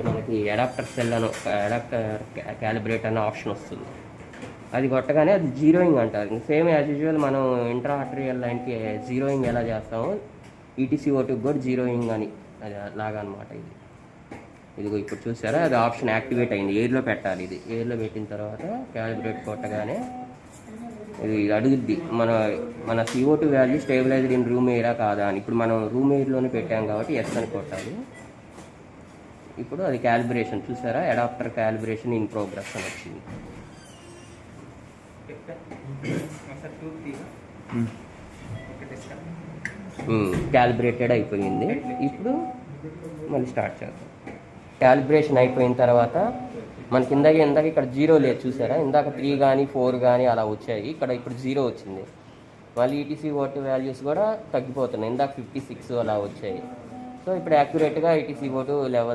మనకి adapter cell అని adapter calibrate అనే ఆప్షన్ వస్తుంది. అది కొట్టగానే అది జీరోయింగ్ అంటారు. సేమ్ యాజ్ యూజువల్ మనం ఇంట్రా ఆర్టరియల్ లైన్కి జీరోయింగ్ ఎలా చేస్తామో ఈటీసీ-O2 కూడా జీరోయింగ్ అని అది లాగా అనమాట. ఇదిగో ఇప్పుడు చూసారా, అది ఆప్షన్ యాక్టివేట్ అయింది. ఎయిర్లో పెట్టాలి. ఇది ఎయిర్లో పెట్టిన తర్వాత క్యాలిబ్రేట్ కొట్టగానే ఇది అడుగుద్ది మన CO2 value stabilized in room ఎయిరా కాదా అని. ఇప్పుడు మనం రూమ్ ఎయిర్లోనే పెట్టాం కాబట్టి ఎస్ అని కొట్టాలి. ఇప్పుడు అది క్యాలిబ్రేషన్ చూసారా, అడాప్టర్ క్యాలిబ్రేషన్ ఇన్ ప్రోగ్రెస్ అని వచ్చింది. క్యాలిబ్రేటెడ్ అయిపోయింది. ఇప్పుడు మళ్ళీ స్టార్ట్ చేద్దాం. క్యాలిబ్రేషన్ అయిపోయిన తర్వాత మనకి ఇందాక ఇక్కడ జీరో లేదు చూసారా, ఇందాక 3 కానీ 4 కానీ అలా వచ్చాయి, ఇక్కడ ఇప్పుడు 0 వచ్చింది. మళ్ళీ ఈటీసీ-O2 వాల్యూస్ కూడా తగ్గిపోతున్నాయి. ఇందాక 56 అలా వచ్చాయి. సో ఇప్పుడు యాక్యురేట్గా ఈటీసీ-O2 లెవెల్